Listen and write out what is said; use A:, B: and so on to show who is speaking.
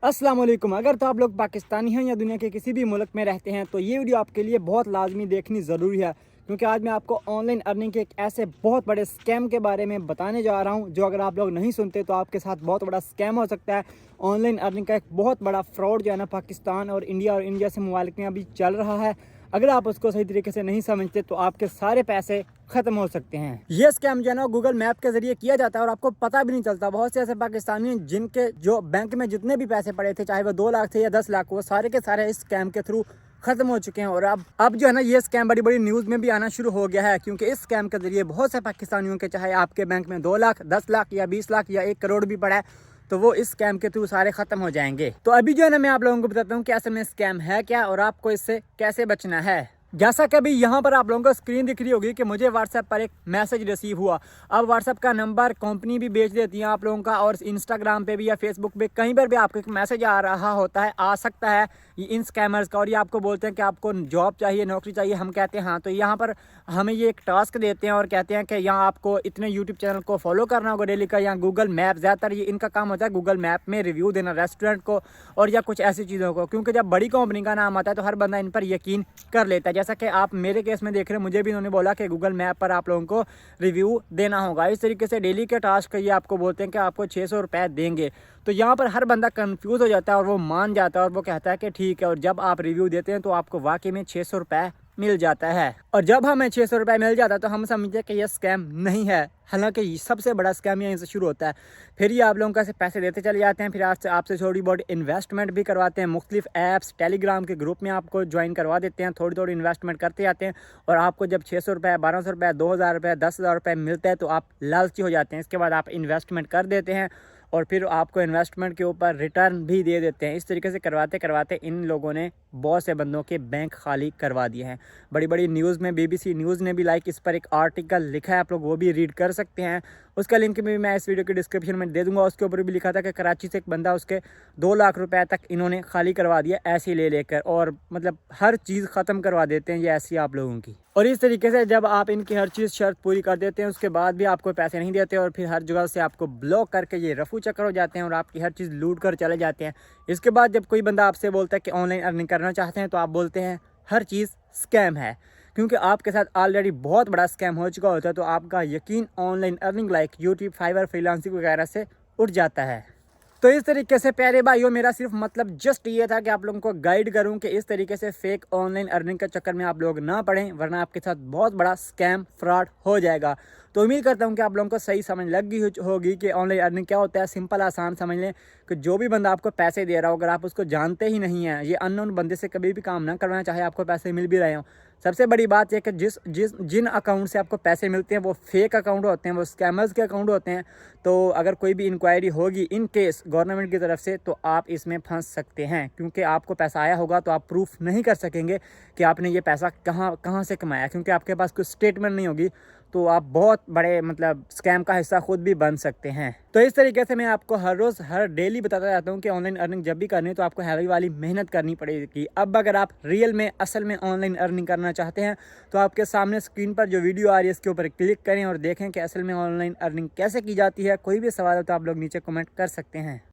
A: अस्सलाम वालेकुम। अगर तो आप लोग पाकिस्तानी हैं या दुनिया के किसी भी मुल्क में रहते हैं तो ये वीडियो आपके लिए बहुत लाजमी देखनी ज़रूरी है, क्योंकि आज मैं आपको ऑनलाइन अर्निंग के एक ऐसे बहुत बड़े स्कैम के बारे में बताने जा रहा हूं जो अगर आप लोग नहीं सुनते तो आपके साथ बहुत बड़ा स्कैम हो सकता है। ऑनलाइन अर्निंग का एक बहुत बड़ा फ्रॉड जो है ना पाकिस्तान और इंडिया से मुमालिक में अभी चल रहा है। अगर आप उसको सही तरीके से नहीं समझते तो आपके सारे पैसे खत्म हो सकते हैं। ये स्कैम जो है ना गूगल मैप के जरिए किया जाता है और आपको पता भी नहीं चलता। बहुत से ऐसे पाकिस्तानी हैं जिनके जो बैंक में जितने भी पैसे पड़े थे, चाहे वो 2 लाख थे या 10 लाख, वो सारे के सारे इस स्कैम के थ्रू खत्म हो चुके हैं। और अब जो है ना ये स्कैम बड़ी बड़ी न्यूज़ में भी आना शुरू हो गया है, क्योंकि इस स्कैम के जरिए बहुत से पाकिस्तानियों के, चाहे आपके बैंक में 2 लाख, 10 लाख या 20 लाख या 1 करोड़ भी पड़ा है, तो वो इस स्कैम के थ्रू सारे खत्म हो जाएंगे। तो अभी जो है ना मैं आप लोगों को बताता हूँ कि असल में स्कैम है क्या और आपको इससे कैसे बचना है। जैसा कि अभी यहाँ पर आप लोगों को स्क्रीन दिख रही होगी कि मुझे व्हाट्सएप पर एक मैसेज रिसीव हुआ। अब व्हाट्सएप का नंबर कंपनी भी बेच देती है आप लोगों का, और इंस्टाग्राम पे भी या फेसबुक पे कहीं पर भी आपको एक मैसेज आ रहा होता है, आ सकता है ये इन स्कैमर्स का, और ये आपको बोलते हैं कि आपको जॉब चाहिए, नौकरी चाहिए। हम कहते हैं हाँ, तो यहाँ पर हमें ये एक टास्क देते हैं और कहते हैं कि यहाँ आपको इतने यूट्यूब चैनल को फॉलो करना होगा डेली का, या गूगल मैप, ज़्यादातर ये इनका काम होता है गूगल मैप में रिव्यू देना रेस्टोरेंट को और या कुछ ऐसी चीज़ों को, क्योंकि जब बड़ी कंपनी का नाम आता है तो हर बंदा इन पर यकीन कर लेता है। जैसा कि आप मेरे केस में देख रहे हैं, मुझे भी उन्होंने बोला कि गूगल मैप पर आप लोगों को रिव्यू देना होगा। इस तरीके से डेली के टास्क ये आपको बोलते हैं कि आपको 600 रुपये देंगे। तो यहाँ पर हर बंदा कंफ्यूज हो जाता है और वो मान जाता है और वो कहता है कि ठीक है, और जब आप रिव्यू देते हैं तो आपको वाकई में 600 रुपये मिल जाता है। और जब हमें 600 रुपये मिल जाता है तो हम समझते हैं कि यह स्कैम नहीं है, हालांकि सबसे बड़ा स्कैम यहीं से शुरू होता है। फिर ये आप लोगों को ऐसे पैसे देते चले जाते हैं, फिर आपसे थोड़ी बहुत इन्वेस्टमेंट भी करवाते हैं। मुख्तलिफ ऐप्स, टेलीग्राम के ग्रुप में आपको ज्वाइन करवा देते हैं, थोड़ी थोड़ी इन्वेस्टमेंट करते जाते हैं, और आपको जब 600 रुपये, 1200 रुपये, 2000 रुपये, 10,000 रुपये मिलता है तो आप लालची हो जाते हैं। इसके बाद आप इन्वेस्टमेंट कर देते हैं और फिर आपको इन्वेस्टमेंट के ऊपर रिटर्न भी दे देते हैं। इस तरीके से करवाते करवाते इन लोगों ने बहुत से बंदों के बैंक खाली करवा दिए हैं। बड़ी बड़ी न्यूज़ में, BBC न्यूज़ ने भी इस पर एक आर्टिकल लिखा है, आप लोग वो भी रीड कर सकते हैं। उसका लिंक भी मैं इस वीडियो के डिस्क्रिप्शन में दे दूंगा। उसके ऊपर भी लिखा था कि कराची से एक बंदा, उसके 2 लाख रुपए तक इन्होंने खाली करवा दिया ऐसे ही ले लेकर, और मतलब हर चीज़ ख़त्म करवा देते हैं ये ऐसी आप लोगों की। और इस तरीके से जब आप इनकी हर चीज़ शर्त पूरी कर देते हैं उसके बाद भी आपको पैसे नहीं देते, और फिर हर जगह से आपको ब्लॉक करके ये रफू चक्कर हो जाते हैं और आपकी हर चीज़ लूट कर चले जाते हैं। इसके बाद जब कोई बंदा आपसे बोलता है कि ऑनलाइन अर्निंग करना चाहते हैं तो आप बोलते हैं हर चीज़ स्कैम है, क्योंकि आपके साथ ऑलरेडी बहुत बड़ा स्कैम हो चुका होता है। तो आपका यकीन online earning like YouTube, Fiverr, freelancing वगैरह से उठ जाता है। तो इस तरीके से प्यारे भाइयों, मेरा सिर्फ मतलब जस्ट ये था कि आप लोगों को गाइड करूं कि इस तरीके से फेक ऑनलाइन अर्निंग के चक्कर में आप लोग ना पड़ें, वरना आपके साथ बहुत बड़ा स्कैम, फ्रॉड हो जाएगा। तो उम्मीद करता हूं कि आप लोगों को सही समझ लग गई होगी कि ऑनलाइन अर्निंग क्या होता है। सिंपल आसान समझ लें कि जो भी बंदा आपको पैसे दे रहा हो, अगर आप उसको जानते ही नहीं हैं, ये अननोन बंदे से कभी भी काम ना करवाएं, चाहे आपको पैसे मिल भी रहे हों। सबसे बड़ी बात यह कि जिन अकाउंट से आपको पैसे मिलते हैं वो फेक अकाउंट होते हैं, वो स्कैमर्स के अकाउंट होते हैं। तो अगर कोई भी इंक्वायरी होगी इन केस गवर्नमेंट की तरफ से तो आप इसमें फंस सकते हैं, क्योंकि आपको पैसा आया होगा तो आप प्रूफ नहीं कर सकेंगे कि आपने ये पैसा कहाँ से कमाया, क्योंकि आपके पास कोई स्टेटमेंट नहीं होगी। तो आप बहुत बड़े मतलब स्कैम का हिस्सा खुद भी बन सकते हैं। तो इस तरीके से मैं आपको हर रोज़, हर डेली बताता रहता हूँ कि ऑनलाइन अर्निंग जब भी करनी है तो आपको हैवी वाली मेहनत करनी पड़ेगी। अब अगर आप रियल में, असल में ऑनलाइन अर्निंग करना चाहते हैं तो आपके सामने स्क्रीन पर जो वीडियो आ रही है इसके ऊपर क्लिक करें और देखें कि असल में ऑनलाइन अर्निंग कैसे की जाती है। कोई भी सवाल हो तो आप लोग नीचे कमेंट कर सकते हैं।